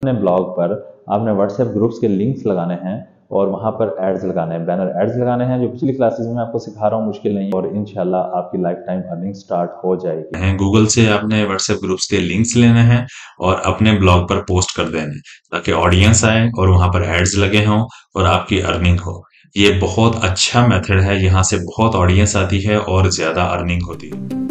अपने ब्लॉग पर आपने व्हाट्सएप ग्रुप्स के लिंक्स लगाने हैं और वहां पर एड्स लगाने हैं, बैनर एड्स लगाने हैं, जो पिछली क्लासेस में आपको सिखा रहा हूँ, मुश्किल नहीं है और इंशाल्लाह आपकी लाइफ टाइम अर्निंग स्टार्ट हो जाएगी। गूगल से आपने व्हाट्सएप ग्रुप्स के लिंक्स लेने हैं और अपने ब्लॉग पर पोस्ट कर देने हैं, ताकि ऑडियंस आए और वहां पर एड्स लगे हों और आपकी अर्निंग हो। ये बहुत अच्छा मेथड है, यहाँ से बहुत ऑडियंस आती है और ज्यादा अर्निंग होती है।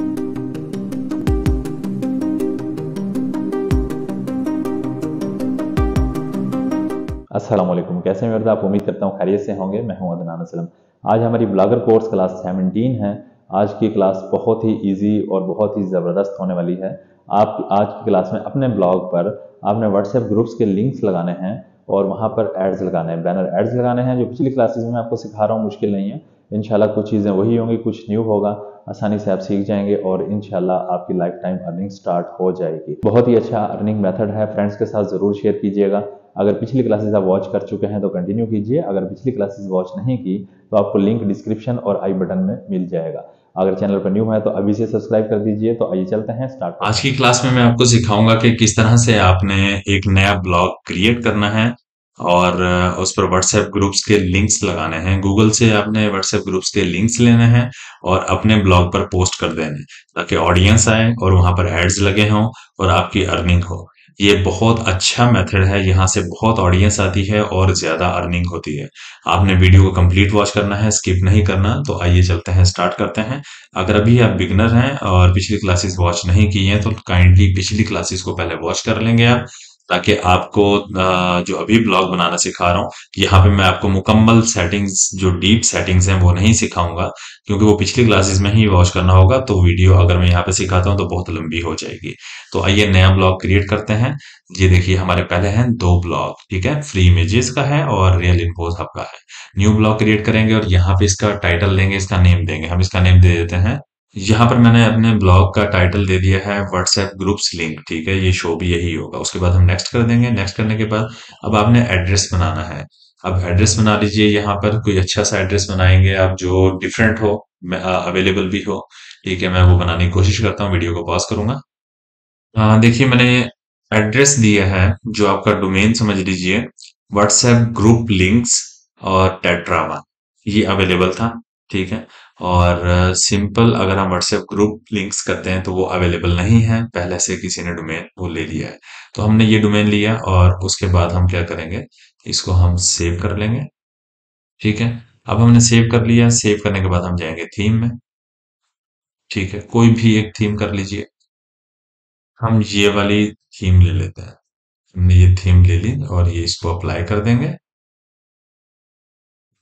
अस्सलाम वालेकुम, कैसे हैं मेरे? आप उम्मीद करता हूँ खैरियत से होंगे। मैं हूं अदनान असलम। आज हमारी ब्लॉगर कोर्स क्लास 17 है। आज की क्लास बहुत ही इजी और बहुत ही ज़बरदस्त होने वाली है। आप आज की क्लास में अपने ब्लॉग पर आपने व्हाट्सएप ग्रुप्स के लिंक्स लगाने हैं और वहाँ पर एड्स लगाने हैं, बैनर एड्स लगाने हैं, जो पिछली क्लासेस में आपको सिखा रहा हूँ, मुश्किल नहीं है। इंशाल्लाह कुछ चीज़ें वही होंगी, कुछ न्यू होगा, आसानी से आप सीख जाएंगे और इंशाल्लाह आपकी लाइफ टाइम अर्निंग स्टार्ट हो जाएगी। बहुत ही अच्छा अर्निंग मेथड है, फ्रेंड्स के साथ ज़रूर शेयर कीजिएगा। अगर पिछली क्लासेस आप वॉच कर चुके हैं तो कंटिन्यू कीजिए, अगर पिछली क्लासेस वॉच नहीं की तो आपको लिंक डिस्क्रिप्शन और आई बटन में मिल जाएगा। अगर चैनल पर न्यू है तो अभी से सब्सक्राइब कर दीजिए। तो आइए चलते हैं, स्टार्ट करते हैं। आज की क्लास में मैं आपको सिखाऊंगा कि किस तरह से आपने एक नया ब्लॉग क्रिएट करना है और उस पर व्हाट्सएप ग्रुप्स के लिंक्स लगाने हैं। गूगल से आपने व्हाट्सएप ग्रुप्स के लिंक्स लेने हैं और अपने ब्लॉग पर पोस्ट कर देने, ताकि ऑडियंस आए और वहां पर एड्स लगे हों और आपकी अर्निंग हो। ये बहुत अच्छा मेथड है, यहाँ से बहुत ऑडियंस आती है और ज्यादा अर्निंग होती है। आपने वीडियो को कंप्लीट वॉच करना है, स्किप नहीं करना। तो आइए चलते हैं, स्टार्ट करते हैं। अगर अभी आप बिगनर हैं और पिछली क्लासेस वॉच नहीं की हैं तो काइंडली पिछली क्लासेस को पहले वॉच कर लेंगे आप, ताकि आपको जो अभी ब्लॉग बनाना सिखा रहा हूँ, यहाँ पे मैं आपको मुकम्मल सेटिंग्स, जो डीप सेटिंग्स हैं वो नहीं सिखाऊंगा, क्योंकि वो पिछली क्लासेस में ही वॉच करना होगा। तो वीडियो अगर मैं यहाँ पे सिखाता हूँ तो बहुत लंबी हो जाएगी। तो आइए नया ब्लॉग क्रिएट करते हैं। ये देखिए, हमारे पहले हैं दो ब्लॉग, ठीक है, फ्री इमेजेस का है और रियल इन्फोस हब का है। न्यू ब्लॉग क्रिएट करेंगे और यहाँ पे इसका टाइटल देंगे, इसका नेम देंगे। हम इसका नेम दे देते हैं, यहाँ पर मैंने अपने ब्लॉग का टाइटल दे दिया है व्हाट्सएप ग्रुप्स लिंक, ठीक है, ये शो भी यही होगा। उसके बाद हम नेक्स्ट कर देंगे। नेक्स्ट करने के बाद अब आपने एड्रेस बनाना है। अब एड्रेस बना लीजिए, यहाँ पर कोई अच्छा सा एड्रेस बनाएंगे आप जो डिफरेंट हो, अवेलेबल भी हो, ठीक है। मैं वो बनाने की कोशिश करता हूँ, वीडियो को पॉज करूंगा। देखिए, मैंने एड्रेस दिया है, जो आपका डोमेन समझ लीजिए व्हाट्सएप ग्रुप लिंक्स और टेट्रावा, ये अवेलेबल था, ठीक है। और सिंपल अगर हम व्हाट्सएप ग्रुप लिंक्स करते हैं तो वो अवेलेबल नहीं है, पहले से किसी ने डोमेन वो ले लिया है। तो हमने ये डोमेन लिया और उसके बाद हम क्या करेंगे, इसको हम सेव कर लेंगे, ठीक है। अब हमने सेव कर लिया, सेव करने के बाद हम जाएंगे थीम में, ठीक है, कोई भी एक थीम कर लीजिए। हम ये वाली थीम ले लेते हैं। हमने ये थीम ले ली और ये इसको अप्लाई कर देंगे।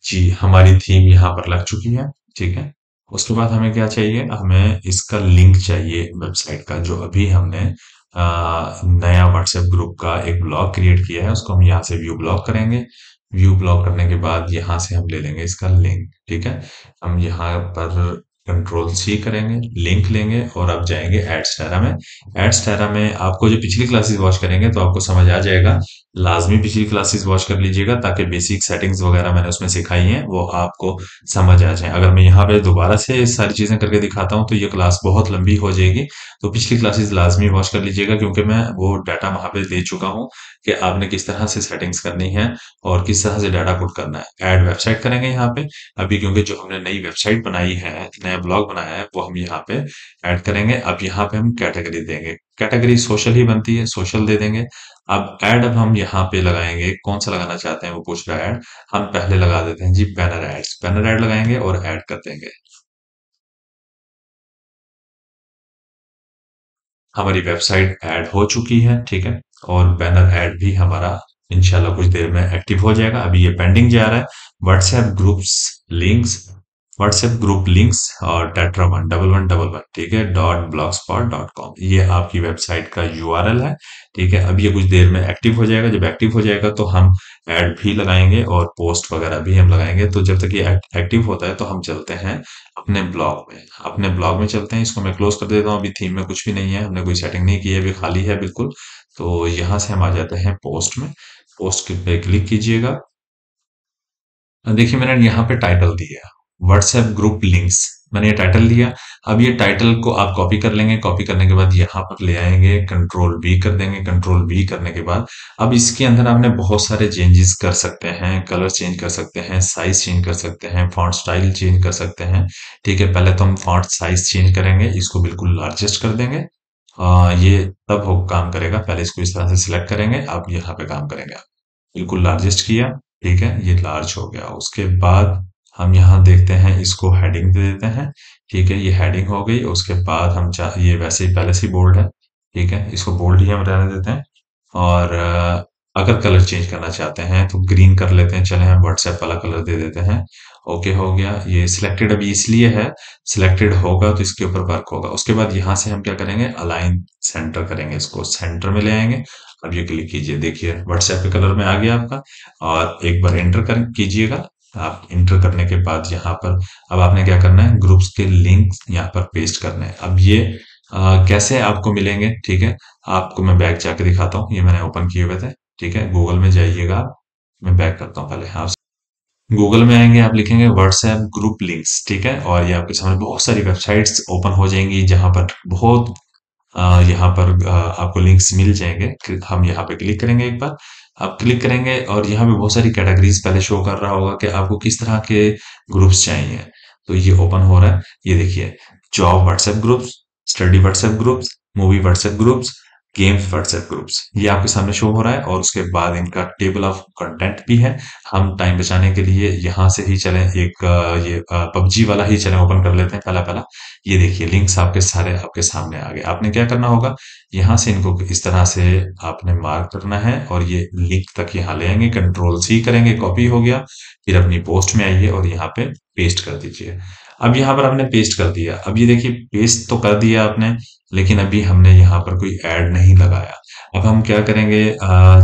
जी, हमारी थीम यहाँ पर लग चुकी है, ठीक है। उसके बाद हमें क्या चाहिए, हमें इसका लिंक चाहिए वेबसाइट का, जो अभी हमने नया व्हाट्सएप ग्रुप का एक ब्लॉग क्रिएट किया है, उसको हम यहाँ से व्यू ब्लॉग करेंगे। व्यू ब्लॉग करने के बाद यहाँ से हम ले लेंगे इसका लिंक, ठीक है। हम यहाँ पर कंट्रोल सी करेंगे, लिंक लेंगे और अब जाएंगे एड्स टेरा में। एड्स टेरा में आपको जो पिछली क्लासेस वॉच करेंगे तो आपको समझ आ जाएगा। लाजमी पिछली क्लासेस वॉच कर लीजिएगा, ताकि बेसिक सेटिंग्स वगैरह मैंने उसमें सिखाई हैं वो आपको समझ आ जाए। अगर मैं यहाँ पे दोबारा से सारी चीजें करके दिखाता हूँ तो ये क्लास बहुत लंबी हो जाएगी। तो पिछली क्लासेस लाजमी वॉच कर लीजिएगा, क्योंकि मैं वो डाटा वहां पे दे चुका हूँ कि आपने किस तरह से सेटिंग्स करनी है और किस तरह से डाटा पुट करना है। ऐड वेबसाइट करेंगे यहाँ पे अभी, क्योंकि जो हमने नई वेबसाइट बनाई है, नया ब्लॉग बनाया है, वो हम यहाँ पे ऐड करेंगे। अब यहाँ पे हम कैटेगरी देंगे, कैटेगरी सोशल ही बनती है, सोशल दे देंगे। अब हम यहाँ पे लगाएंगे, कौन सा लगाना चाहते हैं वो पूछ रहा है ऐड। हम पहले लगा देते हैं जी बैनर एड्स, बैनर ऐड लगाएंगे और ऐड कर देंगे। हमारी वेबसाइट ऐड हो चुकी है, ठीक है, और बैनर ऐड भी हमारा इंशाल्लाह कुछ देर में एक्टिव हो जाएगा। अभी ये पेंडिंग जा रहा है। WhatsApp groups links, WhatsApp group links और टेट्रा 1 11 11, ठीक है, .blogspot.com, ये आपकी वेबसाइट का यूआरएल है, ठीक है। अब ये कुछ देर में एक्टिव हो जाएगा। जब एक्टिव हो जाएगा तो हम ऐड भी लगाएंगे और पोस्ट वगैरह भी हम लगाएंगे। तो जब तक ये एक्टिव होता है तो हम चलते हैं अपने ब्लॉग में, अपने ब्लॉग में चलते हैं। इसको मैं क्लोज कर देता हूँ, अभी थीम में कुछ भी नहीं है, हमने कोई सेटिंग नहीं की है, अभी खाली है बिल्कुल। तो यहाँ से हम आ जाते हैं पोस्ट में। पोस्ट पे क्लिक कीजिएगा। देखिए, मैंने यहाँ पे टाइटल दिया व्हाट्सएप ग्रुप लिंक्स, मैंने ये टाइटल लिया। अब ये टाइटल को आप कॉपी कर लेंगे, कॉपी करने के बाद यहाँ पर ले आएंगे, कंट्रोल वी कर देंगे। कंट्रोल वी करने के बाद अब इसके अंदर आपने बहुत सारे चेंजेस कर सकते हैं, कलर चेंज कर सकते हैं, साइज चेंज कर सकते हैं, फॉन्ट स्टाइल चेंज कर सकते हैं। ठीक है, पहले तो हम फॉन्ट साइज चेंज करेंगे, इसको बिल्कुल लार्जेस्ट कर देंगे। ये तब हो काम करेगा, पहले इसको इस तरह से सिलेक्ट करेंगे, अब यहाँ पे काम करेंगे। बिल्कुल लार्जेस्ट किया, ठीक है, ये लार्ज हो गया। उसके बाद हम यहाँ देखते हैं, इसको हेडिंग दे देते हैं। ठीक है, ये हेडिंग हो गई। उसके बाद हम ये वैसे ही पहले से बोल्ड है, ठीक है, इसको बोल्ड ही हम रहने देते हैं। और अगर कलर चेंज करना चाहते हैं तो ग्रीन कर लेते हैं, चले हम व्हाट्सएप वाला कलर दे देते हैं। ओके हो गया। ये सिलेक्टेड अभी इसलिए है, सिलेक्टेड होगा तो इसके ऊपर वर्क होगा। उसके बाद यहाँ से हम क्या करेंगे, अलाइन सेंटर करेंगे, इसको सेंटर में ले आएंगे। अब ये क्लिक कीजिए, देखिए व्हाट्सएप के कलर में आ गया आपका। और एक बार एंटर कर कीजिएगा। आप एंटर करने के बाद यहाँ पर अब आपने क्या करना है, ग्रुप्स के लिंक यहाँ पर पेस्ट करने हैं। अब ये कैसे आपको मिलेंगे, ठीक है, आपको मैं बैक जाके दिखाता हूँ। ये मैंने ओपन किए हुए थे, ठीक है, गूगल में जाइएगा आप। मैं बैक करता हूँ पहले। हाँ, गूगल में आएंगे, आप लिखेंगे व्हाट्सएप ग्रुप लिंक्स, ठीक है, और ये आपके सामने बहुत सारी वेबसाइट्स ओपन हो जाएंगी जहां पर बहुत यहाँ पर आपको लिंक्स मिल जाएंगे। हम यहाँ पे क्लिक करेंगे एक बार। आप क्लिक करेंगे और यहाँ पे बहुत सारी कैटेगरीज पहले शो कर रहा होगा कि आपको किस तरह के ग्रुप्स चाहिए। तो ये ओपन हो रहा है, ये देखिए, job WhatsApp groups, study WhatsApp groups, movie WhatsApp groups, games WhatsApp groups, ये आपके सामने शो हो रहा है। और उसके बाद इनका टेबल ऑफ कंटेंट भी है। हम टाइम बचाने के लिए यहाँ से ही चलें, एक ये पबजी वाला ही चलें, ओपन कर लेते हैं पहला पहला। ये देखिए लिंक्स आपके सारे आपके सामने आ गए। आपने क्या करना होगा, यहाँ से इनको इस तरह से आपने मार्क करना है और ये लिंक तक यहाँ ले आएंगे, कंट्रोल सी करेंगे, कॉपी हो गया। फिर अपनी पोस्ट में आइए और यहाँ पे पेस्ट कर दीजिए। अब यहाँ पर हमने पेस्ट कर दिया। अब ये देखिए पेस्ट तो कर दिया आपने, लेकिन अभी हमने यहाँ पर कोई ऐड नहीं लगाया। अब हम क्या करेंगे,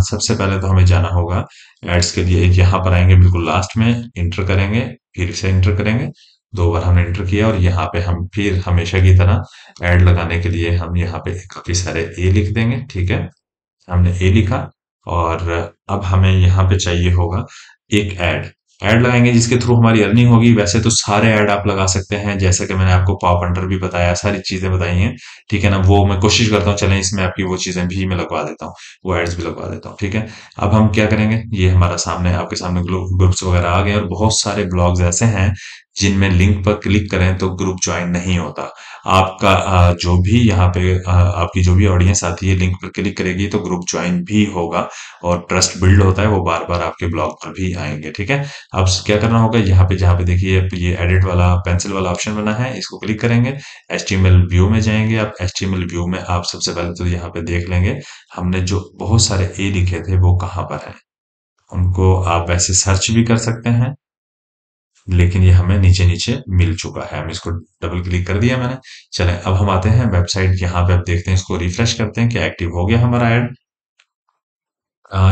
सबसे पहले तो हमें जाना होगा एड्स के लिए। यहाँ पर आएंगे, बिल्कुल लास्ट में इंटर करेंगे, फिर से इंटर करेंगे। दो बार हमने इंटर किया और यहाँ पे हम फिर हमेशा की तरह ऐड लगाने के लिए हम यहाँ पे काफी सारे ए लिख देंगे, ठीक है। हमने ए लिखा। और अब हमें यहाँ पे चाहिए होगा एक ऐड। ऐड लगाएंगे जिसके थ्रू हमारी अर्निंग होगी। वैसे तो सारे ऐड आप लगा सकते हैं, जैसे कि मैंने आपको पॉप अंडर भी बताया, सारी चीजें बताई हैं, ठीक है ना। वो मैं कोशिश करता हूँ, चलें इसमें आपकी वो चीजें भी मैं लगवा देता हूँ, वो एड्स भी लगवा देता हूँ, ठीक है। अब हम क्या करेंगे, ये हमारा सामने आपके सामने ग्रुप्स वगैरह आ गए और बहुत सारे ब्लॉग्स ऐसे हैं जिनमें लिंक पर क्लिक करें तो ग्रुप ज्वाइन नहीं होता। आपका जो भी यहाँ पे आपकी जो भी ऑडियंस आती है लिंक पर क्लिक करेगी तो ग्रुप ज्वाइन भी होगा और ट्रस्ट बिल्ड होता है, वो बार बार आपके ब्लॉग पर भी आएंगे, ठीक है। अब क्या करना होगा, यहाँ पे जहाँ पे देखिए ये एडिट वाला पेंसिल वाला ऑप्शन बना है, इसको क्लिक करेंगे। HTML व्यू में जाएंगे। आप HTML व्यू में आप सबसे पहले तो यहाँ पे देख लेंगे हमने जो बहुत सारे ए लिखे थे वो कहाँ पर है। उनको आप वैसे सर्च भी कर सकते हैं, लेकिन ये हमें नीचे नीचे मिल चुका है। हम इसको डबल क्लिक कर दिया मैंने। चलें अब हम आते हैं वेबसाइट, यहाँ पे आप देखते हैं, इसको रिफ्रेश करते हैं कि एक्टिव हो गया हमारा ऐड।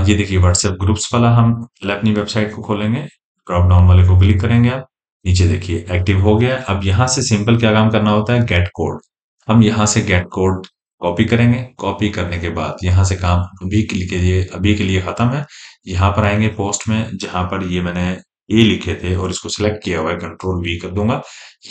ये देखिए व्हाट्सएप ग्रुप्स वाला, हम पहले अपनी वेबसाइट को खोलेंगे, ड्रॉप डाउन वाले को क्लिक करेंगे आप। नीचे देखिए एक्टिव हो गया। अब यहाँ से सिंपल क्या काम करना होता है, गेट कोड। हम यहाँ से गेट कोड कॉपी करेंगे। कॉपी करने के बाद यहाँ से काम अभी के लिए खत्म है। यहाँ पर आएंगे पोस्ट में, जहां पर ये मैंने ए लिखे थे और इसको सिलेक्ट किया हुआ है, कंट्रोल वी कर दूंगा।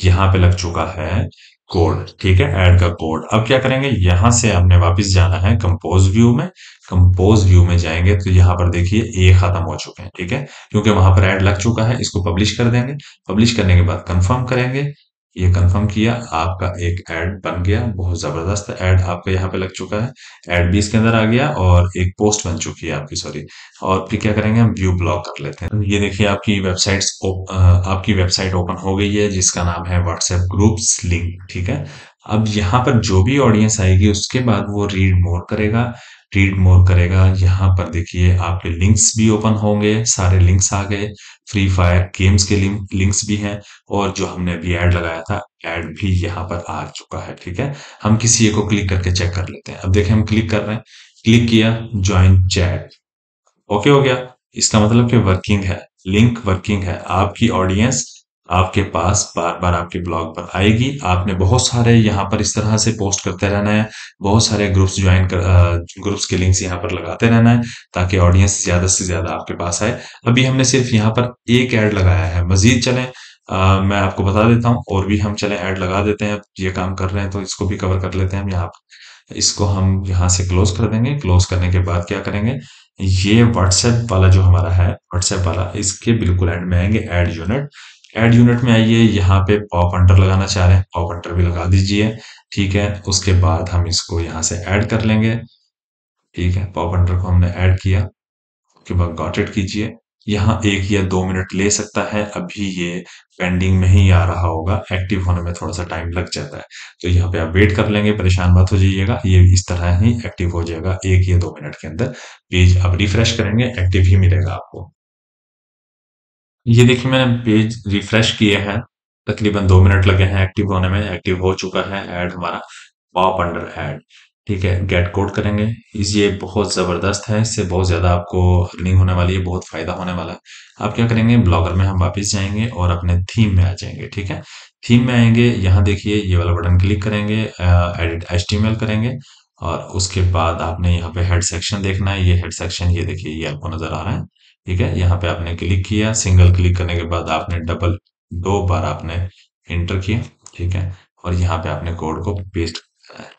यहाँ पे लग चुका है कोड, ठीक है, ऐड का कोड। अब क्या करेंगे, यहाँ से हमने वापस जाना है कंपोज व्यू में। कंपोज व्यू में जाएंगे तो यहाँ पर देखिए ए खत्म हो चुके हैं, ठीक है, क्योंकि वहां पर ऐड लग चुका है। इसको पब्लिश कर देंगे। पब्लिश करने के बाद कंफर्म करेंगे। ये कंफर्म किया, आपका एक ऐड बन गया, बहुत जबरदस्त ऐड आपका यहाँ पे लग चुका है। ऐड भी इसके अंदर आ गया और एक पोस्ट बन चुकी है आपकी, सॉरी। और फिर क्या करेंगे, हम व्यू ब्लॉक कर लेते हैं। ये देखिए आपकी वेबसाइट ओपन हो गई है जिसका नाम है व्हाट्सएप ग्रुप्स लिंक, ठीक है। अब यहाँ पर जो भी ऑडियंस आएगी उसके बाद वो रीड मोर करेगा। रीड मोर करेगा, यहाँ पर देखिए आपके लिंक्स भी ओपन होंगे, सारे लिंक्स आ गए। फ्री फायर गेम्स के लिंक्स भी हैं और जो हमने अभी ऐड लगाया था ऐड भी यहाँ पर आ चुका है, ठीक है। हम किसी एक को क्लिक करके चेक कर लेते हैं। अब देखें हम क्लिक कर रहे हैं, क्लिक किया, ज्वाइन चैट, ओके हो गया। इसका मतलब कि वर्किंग है, लिंक वर्किंग है। आपकी ऑडियंस आपके पास बार बार आपके ब्लॉग पर आएगी। आपने बहुत सारे यहाँ पर इस तरह से पोस्ट करते रहना है, बहुत सारे ग्रुप्स के लिंक्स यहाँ पर लगाते रहना है ताकि ऑडियंस ज्यादा से ज्यादा आपके पास आए। अभी हमने सिर्फ यहाँ पर एक ऐड लगाया है, मजीद चलें मैं आपको बता देता हूँ और भी हम चले ऐड लगा देते हैं। अब ये काम कर रहे हैं तो इसको भी कवर कर लेते हैं हम यहाँ। इसको हम यहाँ से क्लोज कर देंगे। क्लोज करने के बाद क्या करेंगे, ये व्हाट्सएप वाला जो हमारा है, व्हाट्सएप वाला, इसके बिल्कुल एंड में आएंगे ऐड यूनिट। ऐड यूनिट में आइए, यहाँ पे पॉप अंडर लगाना चाह रहे हैं, पॉप अंडर भी लगा दीजिए। ठीक है, उसके बाद हम इसको यहाँ से ऐड कर लेंगे। ठीक है, पॉप अंडर को हमने ऐड किया, उसके बाद गॉट इट कीजिए। यहाँ 1 या 2 मिनट ले सकता है, अभी ये पेंडिंग में ही आ रहा होगा, एक्टिव होने में थोड़ा सा टाइम लग जाता है। तो यहाँ पे आप वेट कर लेंगे, परेशान मत हो जाइएगा, ये इस तरह ही एक्टिव हो जाएगा 1 या 2 मिनट के अंदर। पेज अब रिफ्रेश करेंगे, एक्टिव ही मिलेगा आपको। ये देखिए मैंने पेज रिफ्रेश किए हैं, तकरीबन 2 मिनट लगे हैं एक्टिव होने में। एक्टिव हो चुका है ऐड हमारा, पॉप अंडर ऐड। ठीक है, गेट कोड करेंगे। इस ये बहुत जबरदस्त है, इससे बहुत ज्यादा आपको अर्निंग होने वाली है, बहुत फायदा होने वाला है। आप क्या करेंगे, ब्लॉगर में हम वापस जाएंगे और अपने थीम में आ जाएंगे। ठीक है, थीम में आएंगे, यहाँ देखिए ये वाला बटन क्लिक करेंगे, एडिट एचटीएमएल करेंगे। और उसके बाद आपने यहाँ पे हेड सेक्शन देखना है। ये हेड सेक्शन, ये देखिए, ये आपको नजर आ रहा है। ठीक है, यहाँ पे आपने क्लिक किया, सिंगल क्लिक करने के बाद आपने डबल 2 बार आपने इंटर किया। ठीक है, और यहाँ पे आपने कोड को पेस्ट करना है,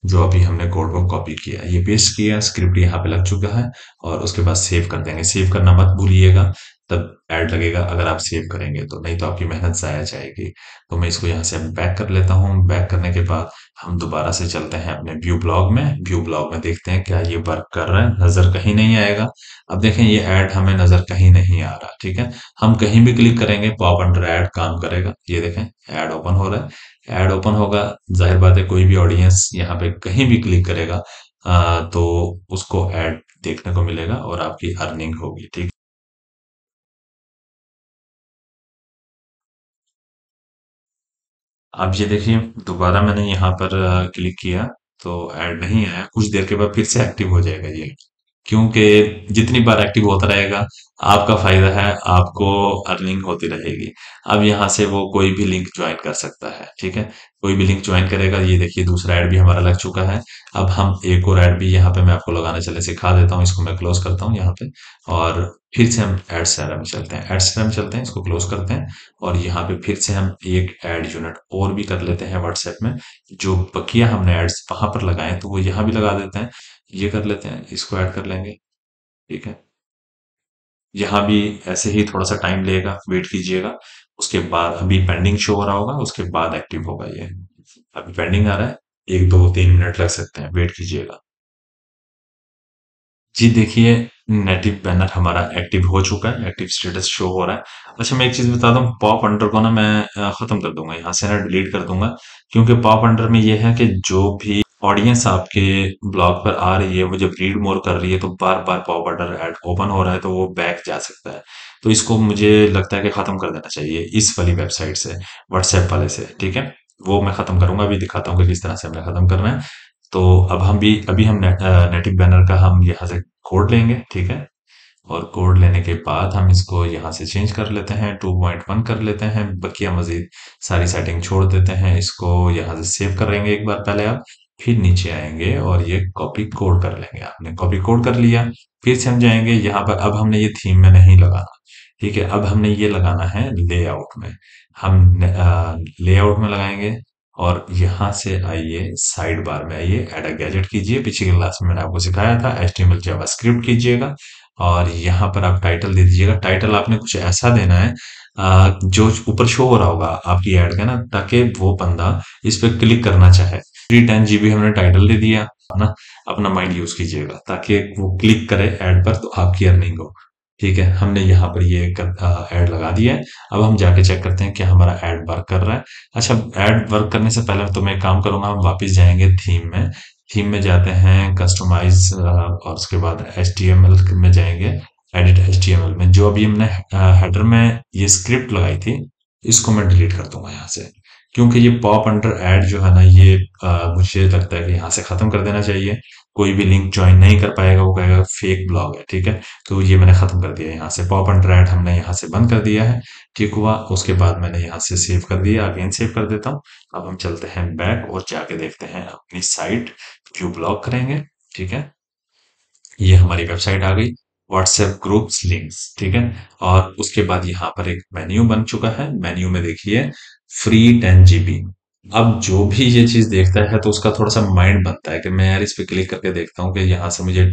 जो अभी हमने कोड को कॉपी किया, ये पेस्ट किया, स्क्रिप्ट यहाँ पे लग चुका है। और उसके बाद सेव कर देंगे। सेव करना मत भूलिएगा, तब ऐड लगेगा अगर आप सेव करेंगे तो, नहीं तो आपकी मेहनत जाया जाएगी। तो मैं इसको यहाँ से बैक कर लेता हूँ। बैक करने के बाद हम दोबारा से चलते हैं अपने व्यू ब्लॉग में। व्यू ब्लॉग में देखते हैं क्या ये वर्क कर रहा है, नजर कहीं नहीं आएगा। अब देखें, ये ऐड हमें नजर कहीं नहीं आ रहा। ठीक है, हम कहीं भी क्लिक करेंगे, पॉप अंडर ऐड काम करेगा। ये देखें, ऐड ओपन हो रहा है। ऐड ओपन होगा, जाहिर बात है कोई भी ऑडियंस यहाँ पे कहीं भी क्लिक करेगा, तो उसको ऐड देखने को मिलेगा और आपकी अर्निंग होगी। ठीक, अब ये देखिए, दोबारा मैंने यहाँ पर क्लिक किया तो ऐड नहीं आया। कुछ देर के बाद फिर से एक्टिव हो जाएगा ये, क्योंकि जितनी बार एक्टिव होता रहेगा आपका फायदा है, आपको अर्निंग होती रहेगी। अब यहाँ से वो कोई भी लिंक ज्वाइन कर सकता है। ठीक है, कोई भी लिंक ज्वाइन करेगा। ये देखिए दूसरा ऐड भी हमारा लग चुका है। अब हम एक और ऐड भी यहाँ पे मैं आपको लगाना चले सिखा देता हूँ। इसको मैं क्लोज करता हूँ यहाँ पे, और फिर से हम एड सेरा में चलते हैं। एड सेरा में चलते हैं, इसको क्लोज करते हैं, और यहाँ पे फिर से हम एक ऐड यूनिट और भी कर लेते हैं व्हाट्सएप में। जो बकिया हमने एड्स वहां पर लगाए तो वो यहाँ भी लगा देते हैं। ये कर लेते हैं, इसको ऐड कर लेंगे। ठीक है, यहाँ भी ऐसे ही थोड़ा सा टाइम लेगा, वेट कीजिएगा। उसके बाद अभी पेंडिंग शो हो रहा होगा, उसके बाद एक्टिव होगा ये। अभी पेंडिंग आ रहा है, 1 2 3 मिनट लग सकते हैं, वेट कीजिएगा। जी देखिए, नेटिव बैनर हमारा एक्टिव हो चुका है, एक्टिव स्टेटस शो हो रहा है। अच्छा, मैं एक चीज बता दूं, पॉप अंडर को ना मैं खत्म कर दूंगा, यहाँ से ना डिलीट कर दूंगा। क्योंकि पॉप अंडर में ये है कि जो भी ऑडियंस आपके ब्लॉग पर आ रही है, वो जब रीड मोर कर रही है तो बार बार पॉप अंडर ऐड ओपन हो रहा है, तो वो बैक जा सकता है। तो इसको मुझे लगता है कि खत्म कर देना चाहिए इस वाली वेबसाइट से, व्हाट्सएप वाले से। ठीक है, वो मैं खत्म करूंगा, अभी दिखाता हूँ कि किस तरह से हमें खत्म करना है। तो अब हम भी अभी हम नेटिव बैनर का हम यहाँ से कोड लेंगे। ठीक है, और कोड लेने के बाद हम इसको यहाँ से चेंज कर लेते हैं, 2.1 कर लेते हैं, बकिया मजीद सारी सेटिंग छोड़ देते हैं। इसको यहाँ से सेव करेंगे एक बार पहले आप, फिर नीचे आएंगे और ये कॉपी कोड कर लेंगे। आपने कॉपी कोड कर लिया, फिर से हम जाएंगे यहाँ पर। अब हमने ये थीम में नहीं लगाना। ठीक है, अब हमने ये लगाना है लेआउट में। हम लेआउट में लगाएंगे, और यहाँ से आइए, साइड बार में आइए, ऐड अ गैजेट कीजिए। पिछली क्लास में मैंने आपको सिखाया था, एचटीएमएल जावास्क्रिप्ट कीजिएगा, और यहाँ पर आप टाइटल दे दीजिएगा। टाइटल आपने कुछ ऐसा देना है जो ऊपर शो हो रहा होगा आपकी ऐड का ना, ताकि वो बंदा इस पे क्लिक करना चाहे। 310 GB हमने टाइटल दे दिया है ना। अपना माइंड यूज कीजिएगा ताकि वो क्लिक करे ऐड पर, तो आपकी अर्निंग हो। ठीक है, हमने यहाँ पर ये ऐड लगा दिया है। अब हम जाके चेक करते हैं कि हमारा ऐड वर्क कर रहा है। अच्छा, ऐड वर्क करने से पहले तो मैं एक काम करूंगा, हम वापस जाएंगे थीम में। थीम में जाते हैं, कस्टमाइज, और उसके बाद HTML में जाएंगे, एडिट HTML में। जो अभी हमने हेडर में ये स्क्रिप्ट लगाई थी, इसको मैं डिलीट कर दूंगा यहाँ से। क्योंकि ये पॉप अंडर ऐड जो है ना, ये मुझे लगता है कि यहाँ से खत्म कर देना चाहिए। कोई भी लिंक ज्वाइन नहीं कर पाएगा, वो कहेगा फेक ब्लॉग है। ठीक है, तो ये मैंने खत्म कर दिया यहाँ से, पॉप अंडर ऐड हमने यहाँ से बंद कर दिया है। ठीक हुआ, उसके बाद मैंने यहाँ से सेव कर दिया, अगेन सेव कर देता हूँ। अब हम चलते हैं बैक और जाके देखते हैं अपनी साइट, व्यू ब्लॉग करेंगे। ठीक है, ये हमारी वेबसाइट आ गई। व्हाट्सएप ग्रुप्स लिंक्स, ठीक है। और उसके बाद यहाँ पर एक मेन्यू बन चुका है, मेन्यू में देखिए फ्री 10 GB। अब जो भी ये चीज देखता है तो उसका थोड़ा सा माइंड बनता है कि मैं यार इस पे क्लिक करके देखता हूँ कि यहाँ से मुझे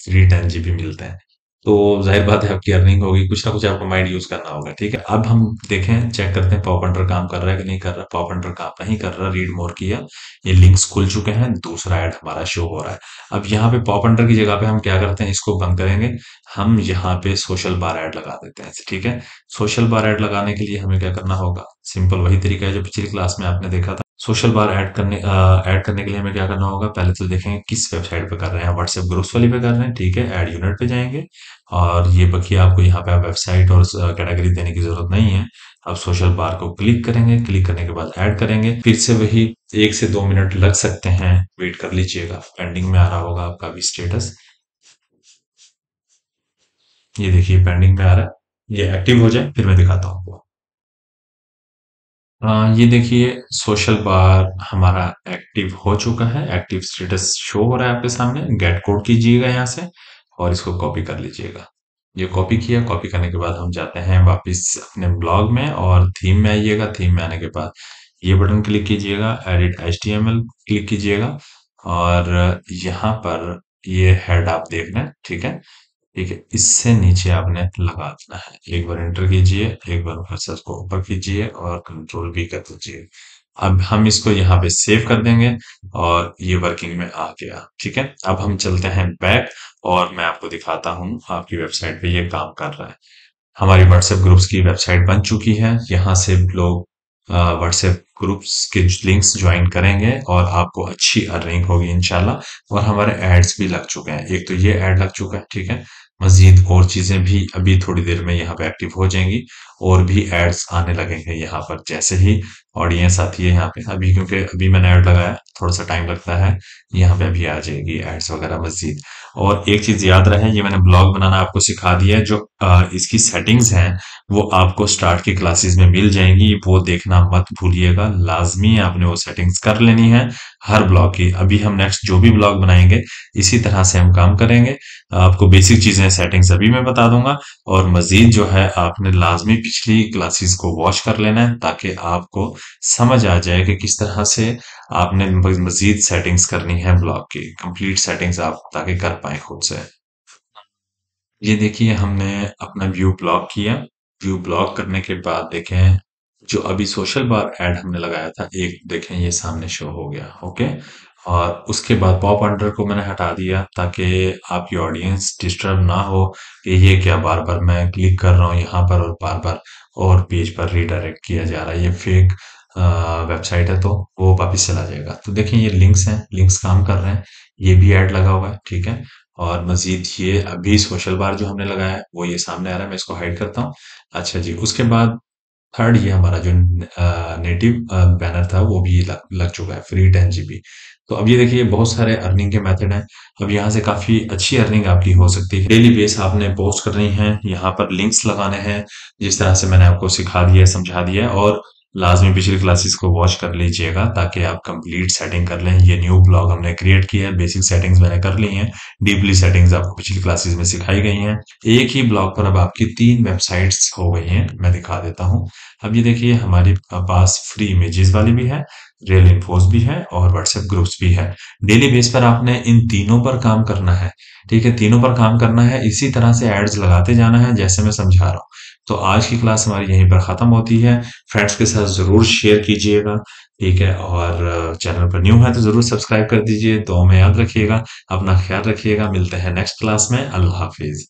फ्री 10 GB मिलते हैं। तो जाहिर बात है आपकी अर्निंग होगी, कुछ ना कुछ आपको माइंड यूज करना होगा, ठीक है। अब हम देखें, चेक करते हैं पॉप अंडर काम कर रहा है कि नहीं कर रहा। पॉप अंडर काम नहीं कर रहा, रीड मोर किया, ये लिंक्स खुल चुके हैं, दूसरा ऐड हमारा शो हो रहा है। अब यहाँ पे पॉप अंडर की जगह पे हम क्या करते हैं, इसको बंद करेंगे, हम यहाँ पे सोशल बार ऐड लगा देते हैं, ठीक है। सोशल बार ऐड लगाने के लिए हमें क्या करना होगा, सिंपल वही तरीका है जो पिछली क्लास में आपने देखा था। सोशल बार ऐड करने के लिए हमें क्या करना होगा, पहले तो देखेंगे किस वेबसाइट पे कर रहे हैं, व्हाट्सएप ग्रुप्स वाली पे कर रहे हैं, ठीक है। ऐड यूनिट पे जाएंगे और ये बल्कि आपको यहाँ पे वेबसाइट और कैटेगरी देने की जरूरत नहीं है। अब सोशल बार को क्लिक करेंगे, क्लिक करने के बाद ऐड करेंगे, फिर से वही 1 से 2 मिनट लग सकते हैं, वेट कर लीजिएगा। पेंडिंग में आ रहा होगा आपका भी स्टेटस, ये देखिए पेंडिंग में आ रहा है, ये एक्टिव हो जाए फिर मैं दिखाता हूँ आपको। ये देखिए सोशल बार हमारा एक्टिव हो चुका है, एक्टिव स्टेटस शो हो रहा है आपके सामने। गेट कोड कीजिएगा यहाँ से और इसको कॉपी कर लीजिएगा। ये कॉपी किया, कॉपी करने के बाद हम जाते हैं वापस अपने ब्लॉग में और थीम में आइएगा। थीम में आने के बाद ये बटन क्लिक कीजिएगा, एडिट HTML क्लिक कीजिएगा और यहाँ पर ये हेड आप देख रहे हैं, ठीक है। ठीक है, इससे नीचे आपने लगा देना है, एक बार एंटर कीजिए, एक बार कर्सर को ऊपर कीजिए और कंट्रोल भी कर दीजिए। अब हम इसको यहाँ पे सेव कर देंगे और ये वर्किंग में आ गया, ठीक है। अब हम चलते हैं बैक और मैं आपको दिखाता हूँ आपकी वेबसाइट पे ये काम कर रहा है। हमारी व्हाट्सएप ग्रुप्स की वेबसाइट बन चुकी है, यहाँ से लोग व्हाट्सएप ग्रुप्स के लिंक्स ज्वाइन करेंगे और आपको अच्छी अर्निंग होगी इंशाल्लाह। और हमारे एड्स भी लग चुके हैं, एक तो ये ऐड लग चुका है, ठीक है। मजीद और चीजें भी अभी थोड़ी देर में यहाँ पे एक्टिव हो जाएंगी और भी एड्स आने लगेंगे यहाँ पर, जैसे ही ऑडियंस आती है यहाँ पे। अभी क्योंकि अभी मैंने ऐड लगाया, थोड़ा सा टाइम लगता है, यहाँ पे अभी आ जाएगी एड्स वगैरह मजीद। और एक चीज याद रहे, ये मैंने ब्लॉग बनाना आपको सिखा दिया है, जो इसकी सेटिंग्स हैं वो आपको स्टार्ट की क्लासेस में मिल जाएंगी, वो देखना मत भूलिएगा, लाजमी आपने वो सेटिंग्स कर लेनी है हर ब्लॉग की। अभी हम नेक्स्ट जो भी ब्लॉग बनाएंगे इसी तरह से हम काम करेंगे। आपको बेसिक चीजें सेटिंग्स अभी मैं बता दूंगा और मजीद जो है आपने लाजमी पिछली क्लासेस को वॉच कर लेना है ताकि आपको समझ आ जाए कि किस तरह से आपने मजीद सेटिंग्स करनी है ब्लॉग की, कंप्लीट सेटिंग्स आप ताकि कर पाए खुद से। ये देखिए हमने अपना व्यू ब्लॉक किया, व्यू ब्लॉक करने के बाद देखें जो अभी सोशल बार ऐड हमने लगाया था, एक देखें ये सामने शो हो गया, ओके। और उसके बाद पॉप अंडर को मैंने हटा दिया ताकि आपकी ऑडियंस डिस्टर्ब ना हो कि ये क्या बार बार मैं क्लिक कर रहा हूँ यहाँ पर और बार बार और पेज पर रीडायरेक्ट किया जा रहा है, ये फेक वेबसाइट है, तो वो वापिस चला जाएगा। तो देखें ये लिंक्स हैं, लिंक्स काम कर रहे हैं, ये भी ऐड लगा हुआ है, ठीक है। और मजीद ये अभी सोशल बार जो हमने लगाया है वो ये सामने आ रहा है, मैं इसको हाइड करता हूँ। अच्छा जी, उसके बाद थर्ड ये हमारा जो नेटिव बैनर था वो भी लग चुका है, फ्री 10 GB। तो अब ये देखिए बहुत सारे अर्निंग के मेथड हैं, अब यहाँ से काफी अच्छी अर्निंग आपकी हो सकती है। डेली बेस आपने पोस्ट करनी है, यहाँ पर लिंक्स लगाने हैं, जिस तरह से मैंने आपको सिखा दिया है, समझा दिया है। और लाजमी पिछली क्लासेस को वॉच कर लीजिएगा ताकि आप कंप्लीट सेटिंग कर लें। ये न्यू ब्लॉग हमने क्रिएट किया है, बेसिक सेटिंग्स मैंने कर ली हैं, डीपली सेटिंग्स आपको पिछली क्लासेस में सिखाई गई हैं। एक ही ब्लॉग पर अब आपकी 3 वेबसाइट्स हो गई हैं, मैं दिखा देता हूँ। अब ये देखिए हमारे पास फ्री इमेजेस वाली भी है, रियल इन्फोस भी है और व्हाट्सएप ग्रुप्स भी है। डेली बेस पर आपने इन तीनों पर काम करना है, ठीक है, तीनों पर काम करना है, इसी तरह से एड्स लगाते जाना है जैसे मैं समझा रहा हूँ। तो आज की क्लास हमारी यहीं पर खत्म होती है। फ्रेंड्स के साथ जरूर शेयर कीजिएगा, ठीक है। और चैनल पर न्यू है तो जरूर सब्सक्राइब कर दीजिए। दुआ में याद रखिएगा, अपना ख्याल रखिएगा, मिलते हैं नेक्स्ट क्लास में। अल्लाह हाफिज।